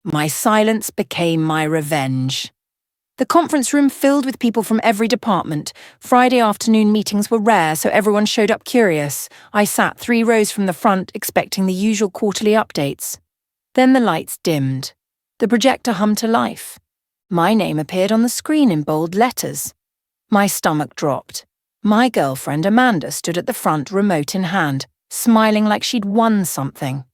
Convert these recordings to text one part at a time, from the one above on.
My silence became my revenge. The conference room filled with people from every department. Friday afternoon meetings were rare, so everyone showed up curious. I sat 3 rows from the front, expecting the usual quarterly updates. Then the lights dimmed. The projector hummed to life. My name appeared on the screen in bold letters. My stomach dropped. My girlfriend Amanda stood at the front, remote in hand, smiling like she'd won something.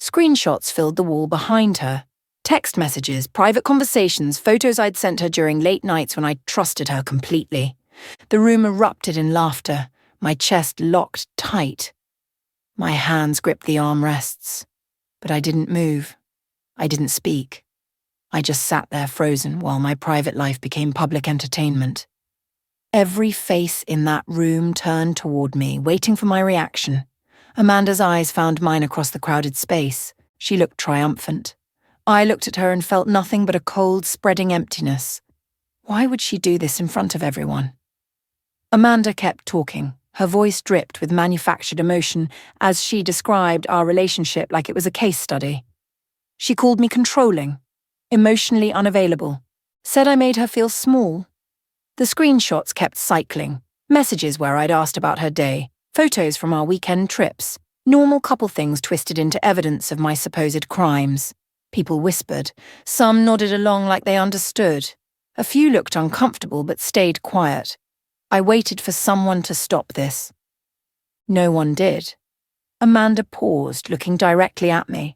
Screenshots filled the wall behind her. Text messages, private conversations, photos I'd sent her during late nights when I trusted her completely. The room erupted in laughter. My chest locked tight. My hands gripped the armrests. But I didn't move. I didn't speak. I just sat there frozen while my private life became public entertainment. Every face in that room turned toward me, waiting for my reaction. Amanda's eyes found mine across the crowded space. She looked triumphant. I looked at her and felt nothing but a cold, spreading emptiness. Why would she do this in front of everyone? Amanda kept talking. Her voice dripped with manufactured emotion as she described our relationship like it was a case study. She called me controlling, emotionally unavailable, said I made her feel small. The screenshots kept cycling, messages where I'd asked about her day, photos from our weekend trips, normal couple things twisted into evidence of my supposed crimes. People whispered. Some nodded along like they understood. A few looked uncomfortable but stayed quiet. I waited for someone to stop this. No one did. Amanda paused, looking directly at me.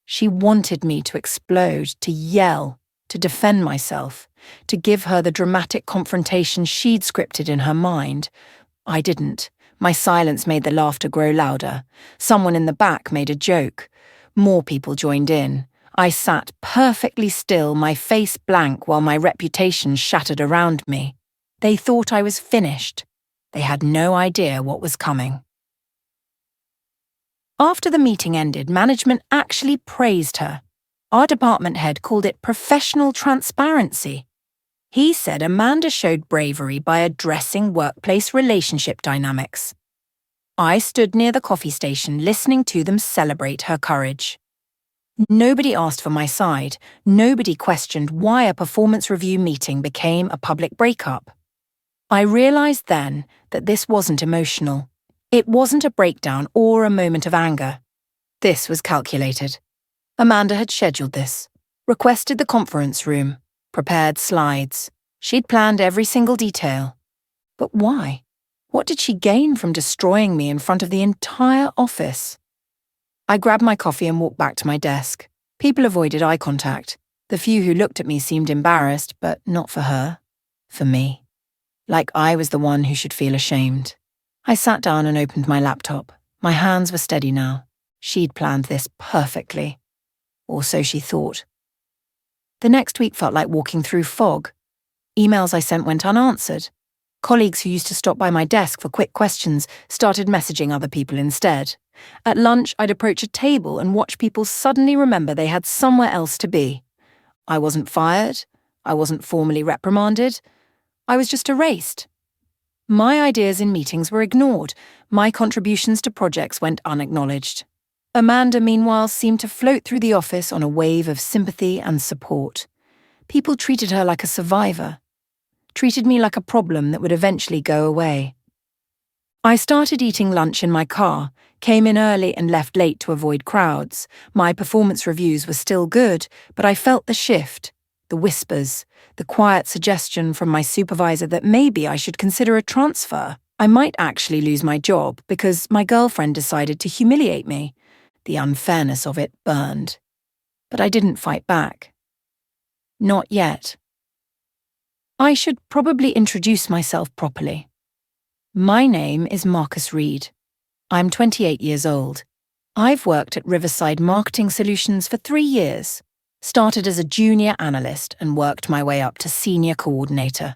She wanted me to explode, to yell, to defend myself, to give her the dramatic confrontation she'd scripted in her mind. I didn't. My silence made the laughter grow louder. Someone in the back made a joke. More people joined in. I sat perfectly still, my face blank while my reputation shattered around me. They thought I was finished. They had no idea what was coming. After the meeting ended, management actually praised her. Our department head called it professional transparency. He said Amanda showed bravery by addressing workplace relationship dynamics. I stood near the coffee station listening to them celebrate her courage. Nobody asked for my side. Nobody questioned why a performance review meeting became a public breakup. I realized then that this wasn't emotional. It wasn't a breakdown or a moment of anger. This was calculated. Amanda had scheduled this, requested the conference room, prepared slides. She'd planned every single detail. But why? What did she gain from destroying me in front of the entire office? I grabbed my coffee and walked back to my desk. People avoided eye contact. The few who looked at me seemed embarrassed, but not for her. For me. Like I was the one who should feel ashamed. I sat down and opened my laptop. My hands were steady now. She'd planned this perfectly. Or so she thought. The next week felt like walking through fog. Emails I sent went unanswered. Colleagues who used to stop by my desk for quick questions started messaging other people instead. At lunch, I'd approach a table and watch people suddenly remember they had somewhere else to be. I wasn't fired. I wasn't formally reprimanded. I was just erased. My ideas in meetings were ignored. My contributions to projects went unacknowledged. Amanda, meanwhile, seemed to float through the office on a wave of sympathy and support. People treated her like a survivor. Treated me like a problem that would eventually go away. I started eating lunch in my car, came in early and left late to avoid crowds. My performance reviews were still good, but I felt the shift, the whispers, the quiet suggestion from my supervisor that maybe I should consider a transfer. I might actually lose my job because my girlfriend decided to humiliate me. The unfairness of it burned. But I didn't fight back. Not yet. I should probably introduce myself properly. My name is Marcus Reed. I'm 28 years old. I've worked at Riverside Marketing Solutions for 3 years. Started as a junior analyst and worked my way up to senior coordinator.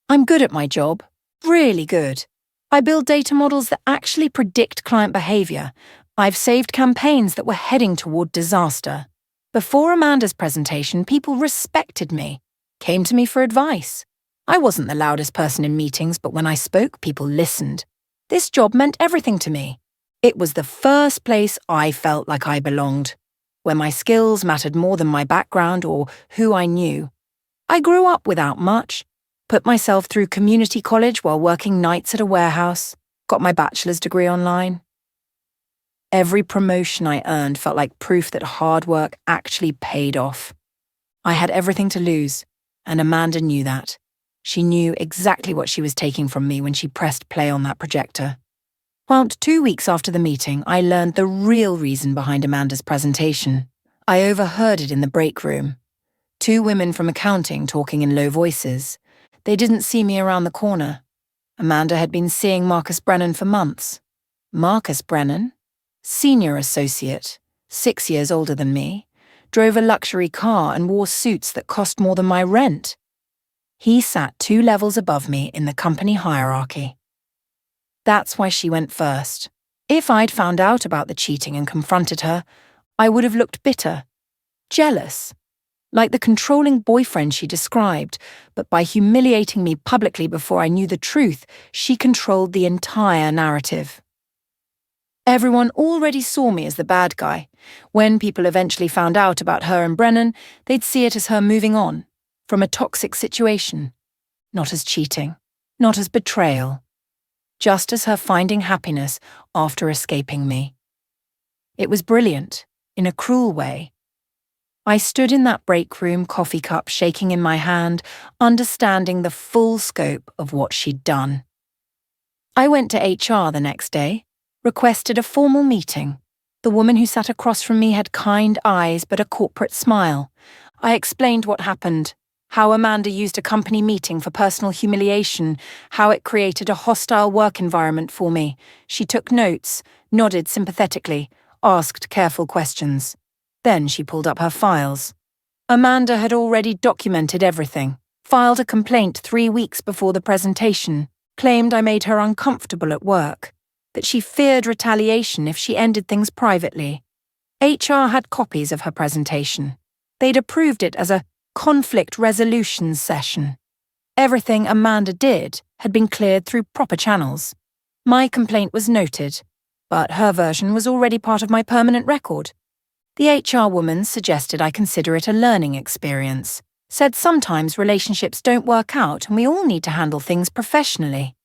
I'm good at my job, really good. I build data models that actually predict client behavior. I've saved campaigns that were heading toward disaster. Before Amanda's presentation, people respected me, came to me for advice. I wasn't the loudest person in meetings, but when I spoke, people listened. This job meant everything to me. It was the first place I felt like I belonged. where my skills mattered more than my background or who I knew. I grew up without much, put myself through community college while working nights at a warehouse, got my bachelor's degree online. Every promotion I earned felt like proof that hard work actually paid off. I had everything to lose, and Amanda knew that. She knew exactly what she was taking from me when she pressed play on that projector. Well, 2 weeks after the meeting, I learned the real reason behind Amanda's presentation. I overheard it in the break room. 2 women from accounting talking in low voices. They didn't see me around the corner. Amanda had been seeing Marcus Brennan for months. Marcus Brennan? Senior associate, 6 years older than me, drove a luxury car and wore suits that cost more than my rent. He sat 2 levels above me in the company hierarchy. That's why she went first. If I'd found out about the cheating and confronted her, I would have looked bitter, jealous, like the controlling boyfriend she described, but by humiliating me publicly before I knew the truth, she controlled the entire narrative. Everyone already saw me as the bad guy. When people eventually found out about her and Brennan, they'd see it as her moving on, from a toxic situation. Not as cheating, not as betrayal, just as her finding happiness after escaping me. It was brilliant, in a cruel way. I stood in that break room, coffee cup shaking in my hand, understanding the full scope of what she'd done. I went to HR the next day, requested a formal meeting. The woman who sat across from me had kind eyes but a corporate smile. I explained what happened, how Amanda used a company meeting for personal humiliation, how it created a hostile work environment for me. She took notes, nodded sympathetically, asked careful questions. Then she pulled up her files. Amanda had already documented everything, filed a complaint 3 weeks before the presentation, claimed I made her uncomfortable at work, that she feared retaliation if she ended things privately. HR had copies of her presentation. They'd approved it as a conflict resolution session. Everything Amanda did had been cleared through proper channels. My complaint was noted, but her version was already part of my permanent record. The HR woman suggested I consider it a learning experience, said sometimes relationships don't work out and we all need to handle things professionally.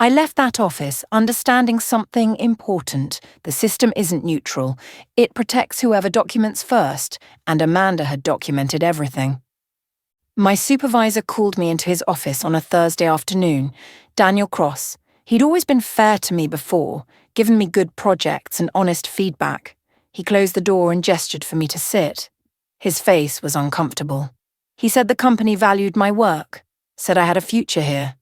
I left that office understanding something important. The system isn't neutral. It protects whoever documents first, and Amanda had documented everything. My supervisor called me into his office on a Thursday afternoon, Daniel Cross. He'd always been fair to me before, given me good projects and honest feedback. He closed the door and gestured for me to sit. His face was uncomfortable. He said the company valued my work, said I had a future here.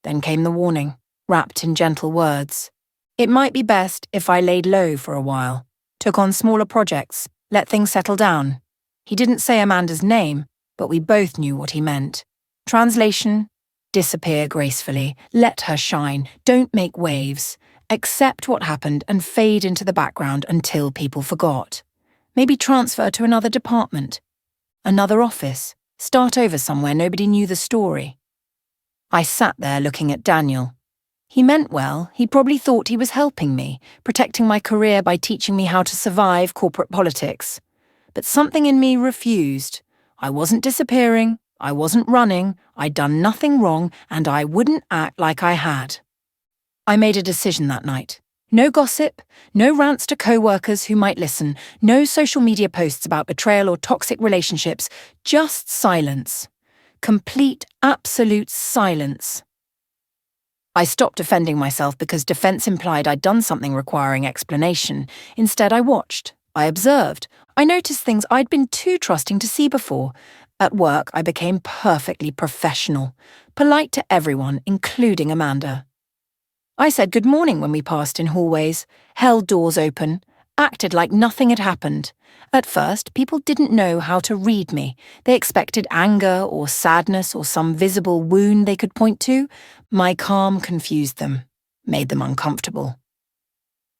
Then came the warning, wrapped in gentle words. It might be best if I laid low for a while, took on smaller projects, let things settle down. He didn't say Amanda's name, but we both knew what he meant. Translation: disappear gracefully, let her shine, don't make waves, accept what happened and fade into the background until people forgot. Maybe transfer to another department, another office, start over somewhere nobody knew the story. I sat there looking at Daniel. He meant well. He probably thought he was helping me, protecting my career by teaching me how to survive corporate politics. But something in me refused. I wasn't disappearing, I wasn't running, I'd done nothing wrong, and I wouldn't act like I had. I made a decision that night. No gossip, no rants to co-workers who might listen, no social media posts about betrayal or toxic relationships, just silence. Complete, absolute silence. I stopped defending myself because defense implied I'd done something requiring explanation. Instead, I watched. I observed. I noticed things I'd been too trusting to see before. At work, I became perfectly professional, polite to everyone, including Amanda. I said good morning when we passed in hallways, held doors open, acted like nothing had happened. At first, people didn't know how to read me. They expected anger or sadness or some visible wound they could point to. My calm confused them, made them uncomfortable.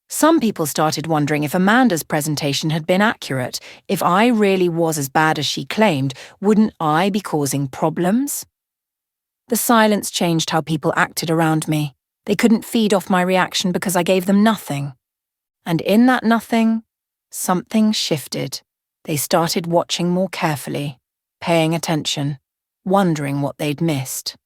Some people started wondering if Amanda's presentation had been accurate. If I really was as bad as she claimed, wouldn't I be causing problems? The silence changed how people acted around me. They couldn't feed off my reaction because I gave them nothing. And in that nothing, Something shifted. They started watching more carefully, paying attention, wondering what they'd missed.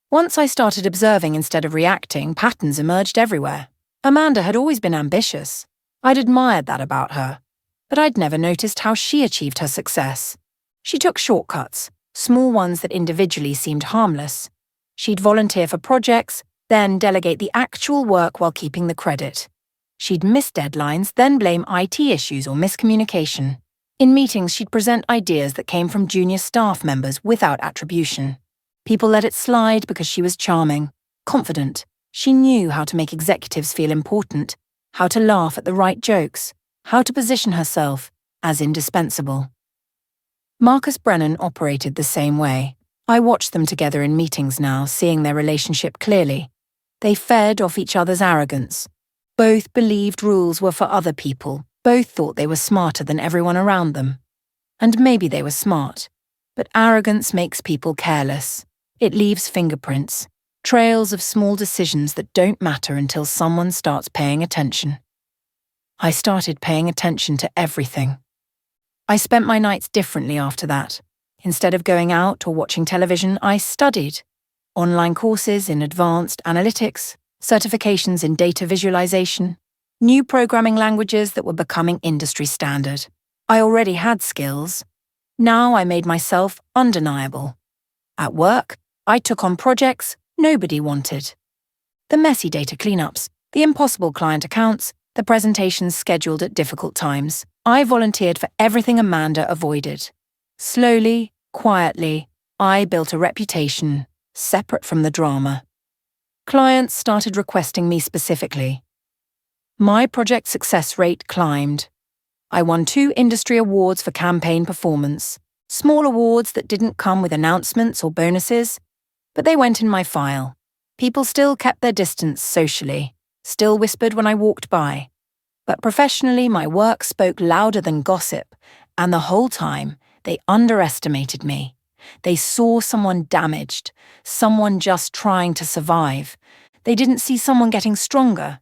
Once I started observing instead of reacting, patterns emerged everywhere. Amanda had always been ambitious. I'd admired that about her, but I'd never noticed how she achieved her success. She took shortcuts, small ones that individually seemed harmless. She'd volunteer for projects, then delegate the actual work while keeping the credit. She'd miss deadlines, then blame IT issues or miscommunication. In meetings, she'd present ideas that came from junior staff members without attribution. People let it slide because she was charming, confident. She knew how to make executives feel important, how to laugh at the right jokes, how to position herself as indispensable. Marcus Brennan operated the same way. I watched them together in meetings now, seeing their relationship clearly. They fed off each other's arrogance. Both believed rules were for other people. Both thought they were smarter than everyone around them. And maybe they were smart. But arrogance makes people careless. It leaves fingerprints, trails of small decisions that don't matter until someone starts paying attention. I started paying attention to everything. I spent my nights differently after that. Instead of going out or watching television, I studied. Online courses in advanced analytics, certifications in data visualization, new programming languages that were becoming industry standard. I already had skills. Now I made myself undeniable. At work, I took on projects nobody wanted. The messy data cleanups, the impossible client accounts, the presentations scheduled at difficult times. I volunteered for everything Amanda avoided. Slowly, quietly, I built a reputation, separate from the drama. Clients started requesting me specifically. My project success rate climbed. I won 2 industry awards for campaign performance, small awards that didn't come with announcements or bonuses, but they went in my file. People still kept their distance socially, still whispered when I walked by. But professionally, my work spoke louder than gossip, and the whole time, they underestimated me. They saw someone damaged, someone just trying to survive. They didn't see someone getting stronger,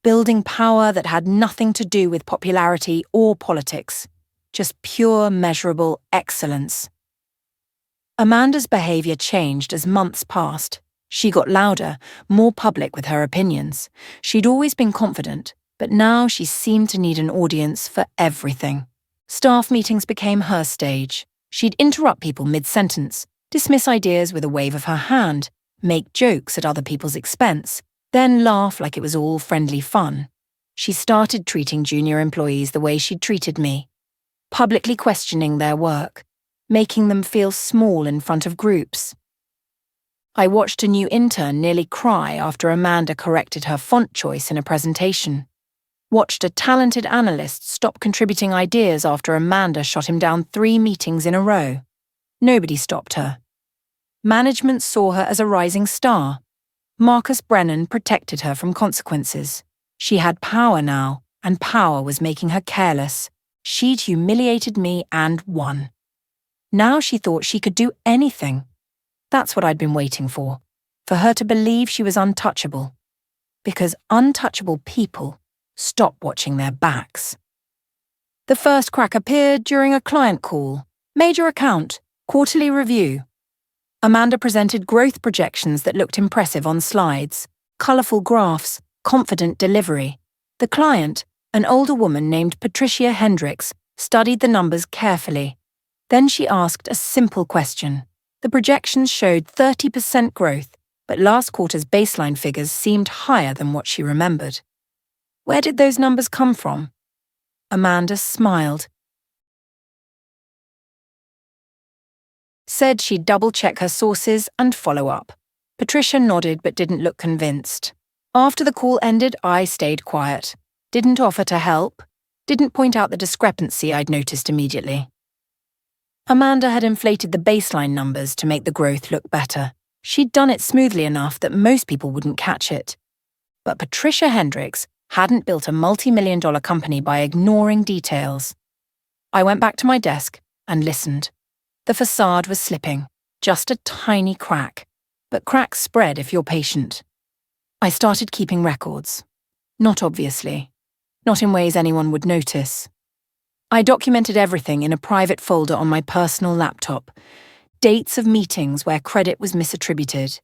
building power that had nothing to do with popularity or politics, just pure, measurable excellence. Amanda's behavior changed as months passed. She got louder, more public with her opinions. She'd always been confident, but now she seemed to need an audience for everything. Staff meetings became her stage. She'd interrupt people mid-sentence, dismiss ideas with a wave of her hand, make jokes at other people's expense, then laugh like it was all friendly fun. She started treating junior employees the way she'd treated me, publicly questioning their work, making them feel small in front of groups. I watched a new intern nearly cry after Amanda corrected her font choice in a presentation. Watched a talented analyst stop contributing ideas after Amanda shot him down 3 meetings in a row. Nobody stopped her. Management saw her as a rising star. Marcus Brennan protected her from consequences. She had power now, and power was making her careless. She'd humiliated me and won. Now she thought she could do anything. That's what I'd been waiting for her to believe she was untouchable. Because untouchable people stop watching their backs. The first crack appeared during a client call, major account, quarterly review. Amanda presented growth projections that looked impressive on slides, colourful graphs, confident delivery. The client, an older woman named Patricia Hendricks, studied the numbers carefully. Then she asked a simple question. The projections showed 30% growth, but last quarter's baseline figures seemed higher than what she remembered. Where did those numbers come from? Amanda smiled. Said she'd double-check her sources and follow up. Patricia nodded but didn't look convinced. After the call ended, I stayed quiet. Didn't offer to help. Didn't point out the discrepancy I'd noticed immediately. Amanda had inflated the baseline numbers to make the growth look better. She'd done it smoothly enough that most people wouldn't catch it. But Patricia Hendricks hadn't built a multi-million-dollar company by ignoring details. I went back to my desk and listened. The facade was slipping, just a tiny crack. But cracks spread if you're patient. I started keeping records. Not obviously. not in ways anyone would notice. I documented everything in a private folder on my personal laptop. Dates of meetings where credit was misattributed.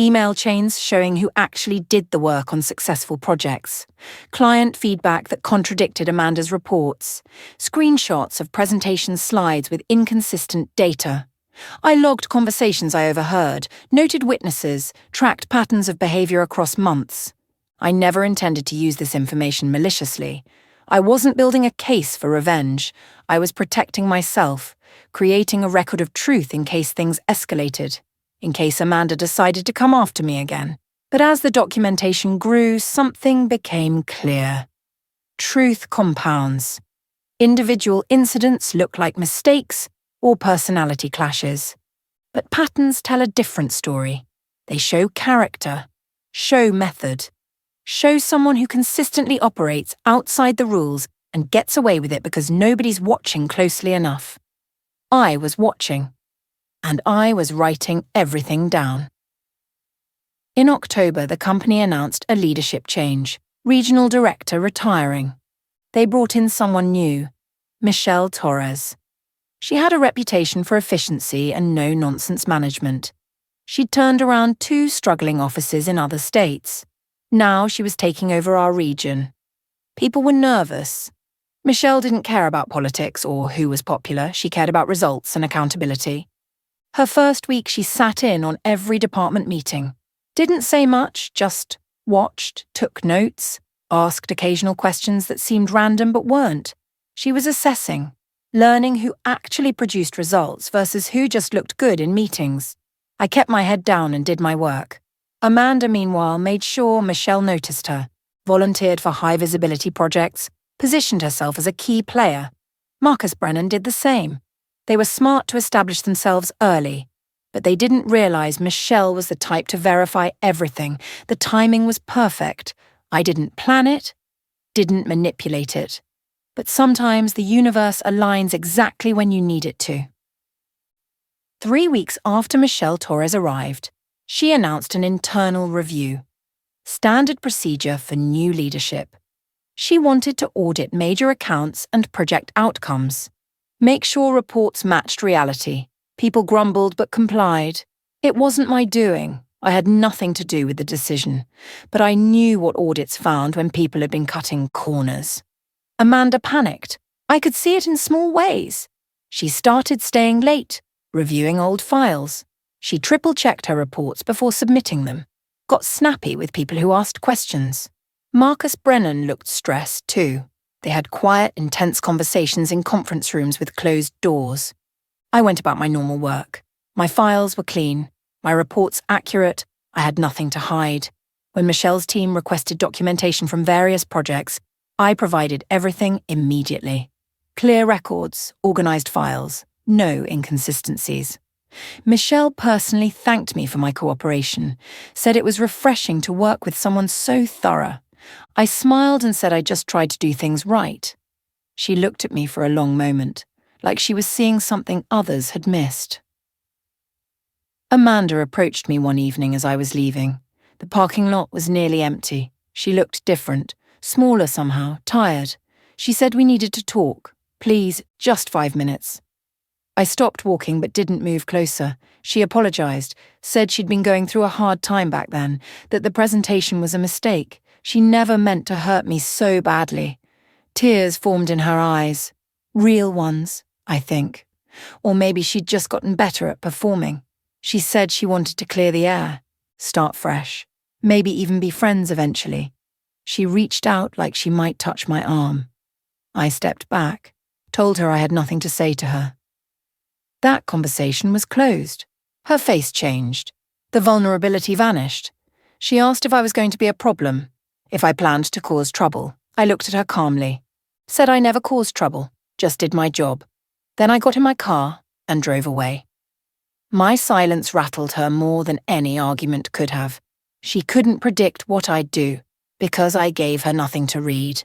Email chains showing who actually did the work on successful projects. Client feedback that contradicted Amanda's reports. Screenshots of presentation slides with inconsistent data. I logged conversations I overheard, noted witnesses, tracked patterns of behavior across months. I never intended to use this information maliciously. I wasn't building a case for revenge. I was protecting myself, creating a record of truth in case things escalated, in case Amanda decided to come after me again. But as the documentation grew, something became clear. Truth compounds. Individual incidents look like mistakes or personality clashes. But patterns tell a different story. They show character, show method, show someone who consistently operates outside the rules and gets away with it because nobody's watching closely enough. I was watching, and I was writing everything down. In October, the company announced a leadership change, regional director retiring. They brought in someone new, Michelle Torres. She had a reputation for efficiency and no-nonsense management. She'd turned around 2 struggling offices in other states. Now she was taking over our region. People were nervous. Michelle didn't care about politics or who was popular. She cared about results and accountability. Her first week, she sat in on every department meeting. Didn't say much, just watched, took notes, asked occasional questions that seemed random but weren't. She was assessing, learning who actually produced results versus who just looked good in meetings. I kept my head down and did my work. Amanda, meanwhile, made sure Michelle noticed her, volunteered for high-visibility projects, positioned herself as a key player. Marcus Brennan did the same. They were smart to establish themselves early, but they didn't realize Michelle was the type to verify everything. The timing was perfect. I didn't plan it, didn't manipulate it. But sometimes the universe aligns exactly when you need it to. 3 weeks after Michelle Torres arrived, she announced an internal review. Standard procedure for new leadership. She wanted to audit major accounts and project outcomes. Make sure reports matched reality. People grumbled but complied. It wasn't my doing. I had nothing to do with the decision. But I knew what audits found when people had been cutting corners. Amanda panicked. I could see it in small ways. She started staying late, reviewing old files. She triple-checked her reports before submitting them. Got snappy with people who asked questions. Marcus Brennan looked stressed too. They had quiet, intense conversations in conference rooms with closed doors. I went about my normal work. My files were clean, my reports accurate, I had nothing to hide. When Michelle's team requested documentation from various projects, I provided everything immediately. Clear records, organized files, no inconsistencies. Michelle personally thanked me for my cooperation, said it was refreshing to work with someone so thorough. I smiled and said I just tried to do things right. She looked at me for a long moment, like she was seeing something others had missed. Amanda approached me one evening as I was leaving. The parking lot was nearly empty. She looked different, smaller somehow, tired. She said we needed to talk. Please, just 5 minutes. I stopped walking but didn't move closer. She apologized, said she'd been going through a hard time back then, that the presentation was a mistake. She never meant to hurt me so badly. Tears formed in her eyes. Real ones, I think. Or maybe she'd just gotten better at performing. She said she wanted to clear the air, start fresh, maybe even be friends eventually. She reached out like she might touch my arm. I stepped back, told her I had nothing to say to her. That conversation was closed. Her face changed. The vulnerability vanished. She asked if I was going to be a problem, if I planned to cause trouble. I looked at her calmly, said I never caused trouble, just did my job. Then I got in my car and drove away. My silence rattled her more than any argument could have. She couldn't predict what I'd do, because I gave her nothing to read.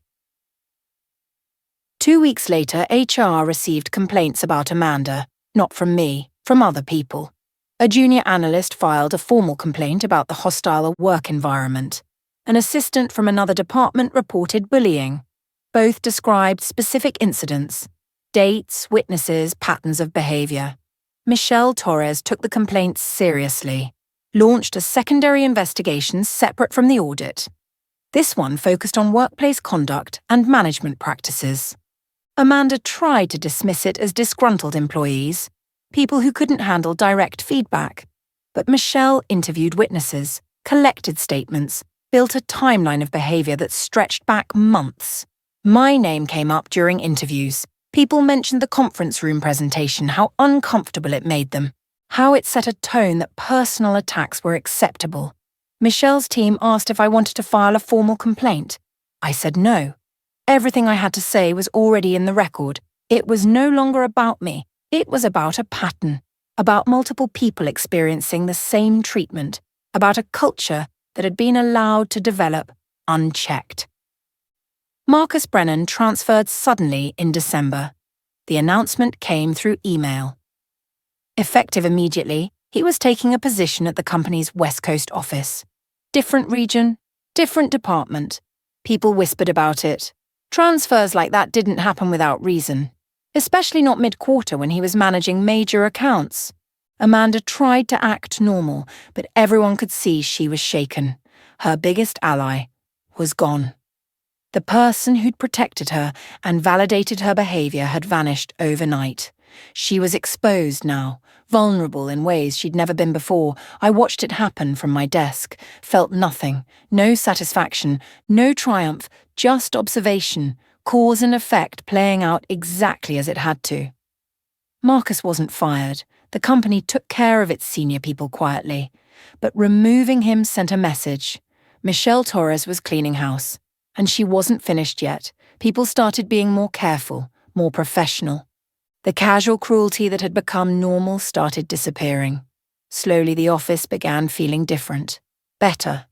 2 weeks later, HR received complaints about Amanda, not from me, from other people. A junior analyst filed a formal complaint about the hostile work environment. An assistant from another department reported bullying. Both described specific incidents, dates, witnesses, patterns of behavior. Michelle Torres took the complaints seriously, launched a secondary investigation separate from the audit. This one focused on workplace conduct and management practices. Amanda tried to dismiss it as disgruntled employees, people who couldn't handle direct feedback. But Michelle interviewed witnesses, collected statements, built a timeline of behavior that stretched back months. My name came up during interviews. People mentioned the conference room presentation, how uncomfortable it made them, how it set a tone that personal attacks were acceptable. Michelle's team asked if I wanted to file a formal complaint. I said no. Everything I had to say was already in the record. It was no longer about me. It was about a pattern, about multiple people experiencing the same treatment, about a culture that had been allowed to develop unchecked. Marcus Brennan transferred suddenly in December. The announcement came through email. Effective immediately, he was taking a position at the company's West Coast office. Different region, different department. People whispered about it. Transfers like that didn't happen without reason, especially not mid-quarter when he was managing major accounts. Amanda tried to act normal, but everyone could see she was shaken. Her biggest ally was gone. The person who'd protected her and validated her behavior had vanished overnight. She was exposed now, vulnerable in ways she'd never been before. I watched it happen from my desk, felt nothing, no satisfaction, no triumph, just observation, cause and effect playing out exactly as it had to. Marcus wasn't fired. The company took care of its senior people quietly. But removing him sent a message. Michelle Torres was cleaning house. And she wasn't finished yet. People started being more careful, more professional. The casual cruelty that had become normal started disappearing. Slowly the office began feeling different, better.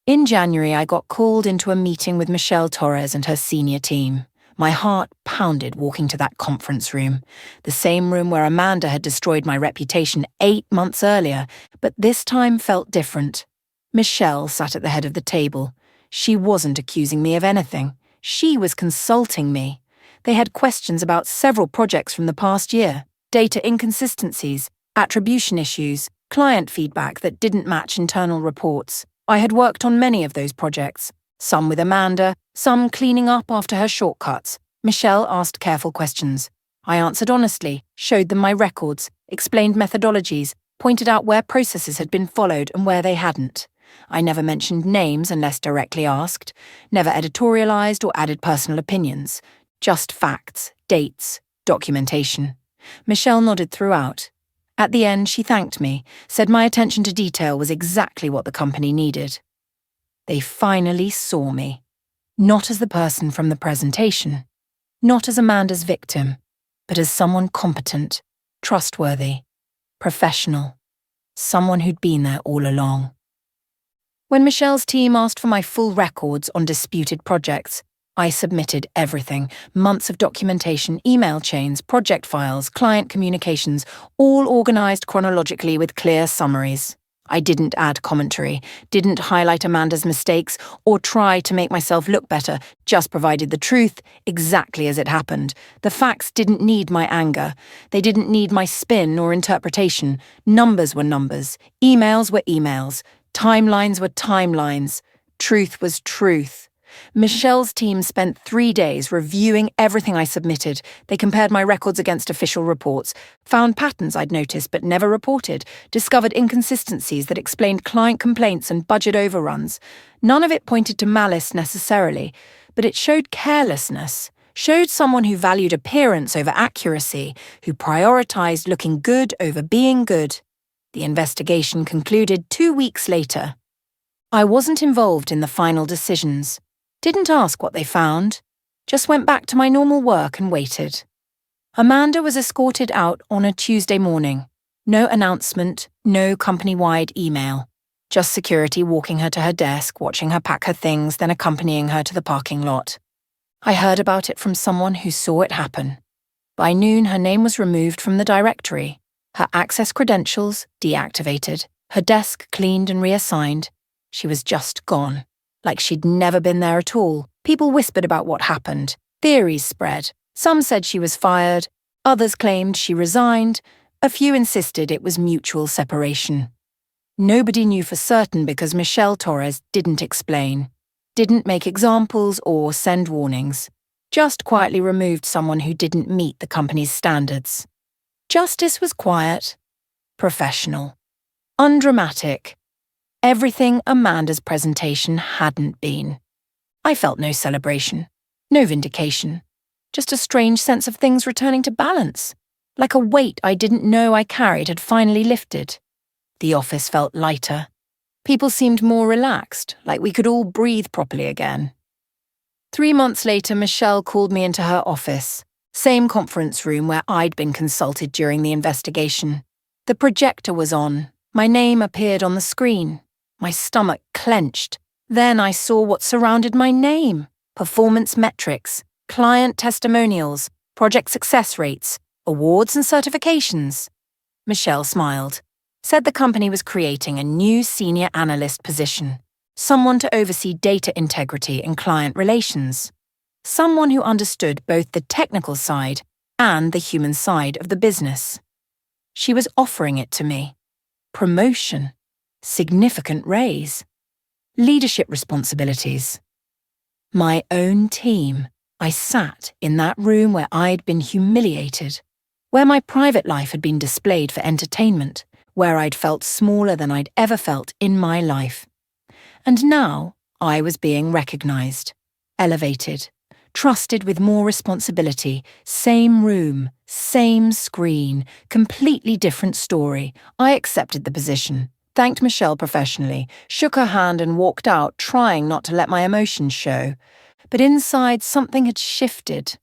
In January, I got called into a meeting with Michelle Torres and her senior team. My heart pounded walking to that conference room, the same room where Amanda had destroyed my reputation 8 months earlier, but this time felt different. Michelle sat at the head of the table. She wasn't accusing me of anything. She was consulting me. They had questions about several projects from the past year, data inconsistencies, attribution issues, client feedback that didn't match internal reports. I had worked on many of those projects, some with Amanda, some cleaning up after her shortcuts. Michelle asked careful questions. I answered honestly, showed them my records, explained methodologies, pointed out where processes had been followed and where they hadn't. I never mentioned names unless directly asked, never editorialized or added personal opinions, just facts, dates, documentation. Michelle nodded throughout. At the end, she thanked me, said my attention to detail was exactly what the company needed. They finally saw me. Not as the person from the presentation, not as Amanda's victim, but as someone competent, trustworthy, professional, someone who'd been there all along. When Michelle's team asked for my full records on disputed projects, I submitted everything, months of documentation, email chains, project files, client communications, all organized chronologically with clear summaries. I didn't add commentary, didn't highlight Amanda's mistakes, or try to make myself look better, just provided the truth exactly as it happened. The facts didn't need my anger. They didn't need my spin or interpretation. Numbers were numbers. Emails were emails. Timelines were timelines. Truth was truth. Michelle's team spent 3 days reviewing everything I submitted. They compared my records against official reports, found patterns I'd noticed but never reported, discovered inconsistencies that explained client complaints and budget overruns. None of it pointed to malice necessarily, but it showed carelessness, showed someone who valued appearance over accuracy, who prioritized looking good over being good. The investigation concluded 2 weeks later. I wasn't involved in the final decisions. Didn't ask what they found, just went back to my normal work and waited. Amanda was escorted out on a Tuesday morning. No announcement, no company-wide email. Just security walking her to her desk, watching her pack her things, then accompanying her to the parking lot. I heard about it from someone who saw it happen. By noon, her name was removed from the directory, her access credentials deactivated, her desk cleaned and reassigned. She was just gone. Like she'd never been there at all, People whispered about what happened. Theories spread. Some said she was fired. Others claimed she resigned. A few insisted it was mutual separation. Nobody knew for certain because Michelle Torres didn't explain, didn't make examples or send warnings, just quietly removed someone who didn't meet the company's standards. Justice was quiet, professional, undramatic. Everything Amanda's presentation hadn't been. I felt no celebration, no vindication, just a strange sense of things returning to balance, like a weight I didn't know I carried had finally lifted. The office felt lighter. People seemed more relaxed, like we could all breathe properly again. 3 months later, Michelle called me into her office, same conference room where I'd been consulted during the investigation. The projector was on. My name appeared on the screen. My stomach clenched. Then I saw what surrounded my name: performance metrics, client testimonials, project success rates, awards and certifications. Michelle smiled, said the company was creating a new senior analyst position, someone to oversee data integrity and client relations, someone who understood both the technical side and the human side of the business. She was offering it to me. Promotion, significant raise, leadership responsibilities. My own team. I sat in that room where I'd been humiliated, where my private life had been displayed for entertainment, where I'd felt smaller than I'd ever felt in my life. And now I was being recognized, elevated, trusted with more responsibility, same room, same screen, completely different story. I accepted the position, thanked Michelle professionally, shook her hand and walked out, trying not to let my emotions show. But inside, something had shifted.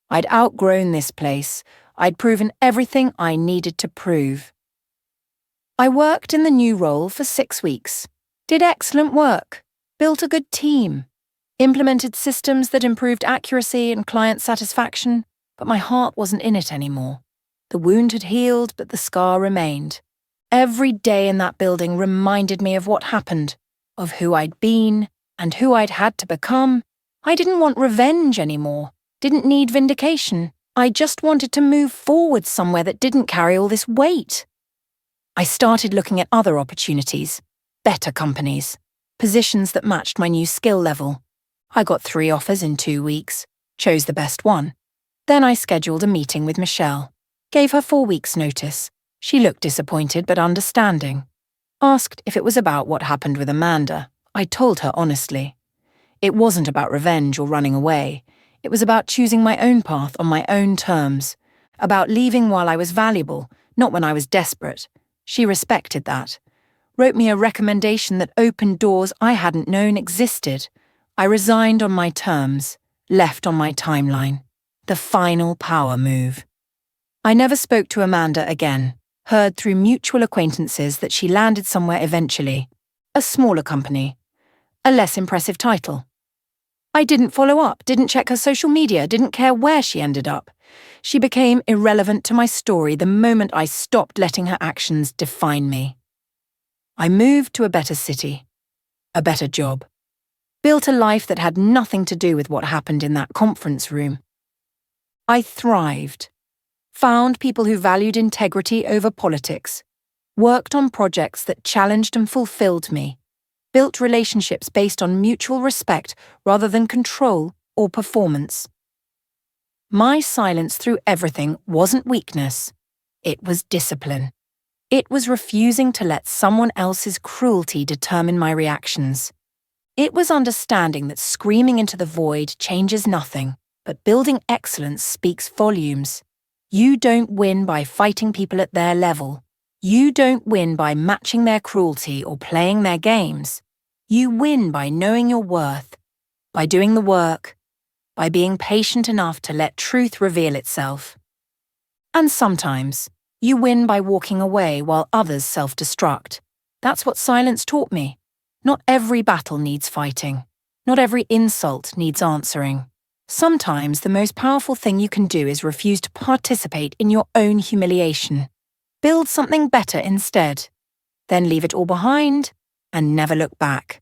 I'd outgrown this place. I'd proven everything I needed to prove. I worked in the new role for 6 weeks, did excellent work, built a good team, implemented systems that improved accuracy and client satisfaction, but my heart wasn't in it anymore. The wound had healed, but the scar remained. Every day in that building reminded me of what happened, of who I'd been and who I'd had to become. I didn't want revenge anymore, didn't need vindication. I just wanted to move forward somewhere that didn't carry all this weight. I started looking at other opportunities, better companies, positions that matched my new skill level. I got 3 offers in 2 weeks, chose the best one. Then I scheduled a meeting with Michelle, gave her 4 weeks' notice. She looked disappointed but understanding. Asked if it was about what happened with Amanda. I told her honestly. It wasn't about revenge or running away. It was about choosing my own path on my own terms, about leaving while I was valuable, not when I was desperate. She respected that. Wrote me a recommendation that opened doors I hadn't known existed. I resigned on my terms, left on my timeline. The final power move. I never spoke to Amanda again. Heard through mutual acquaintances that she landed somewhere eventually. A smaller company. A less impressive title. I didn't follow up, didn't check her social media, didn't care where she ended up. She became irrelevant to my story the moment I stopped letting her actions define me. I moved to a better city, a better job, built a life that had nothing to do with what happened in that conference room. I thrived, found people who valued integrity over politics, worked on projects that challenged and fulfilled me, built relationships based on mutual respect rather than control or performance. My silence through everything wasn't weakness. It was discipline. It was refusing to let someone else's cruelty determine my reactions. It was understanding that screaming into the void changes nothing, but building excellence speaks volumes. You don't win by fighting people at their level. You don't win by matching their cruelty or playing their games. You win by knowing your worth, by doing the work, by being patient enough to let truth reveal itself. And sometimes, you win by walking away while others self-destruct. That's what silence taught me. Not every battle needs fighting. Not every insult needs answering. Sometimes the most powerful thing you can do is refuse to participate in your own humiliation. Build something better instead. Then leave it all behind and never look back.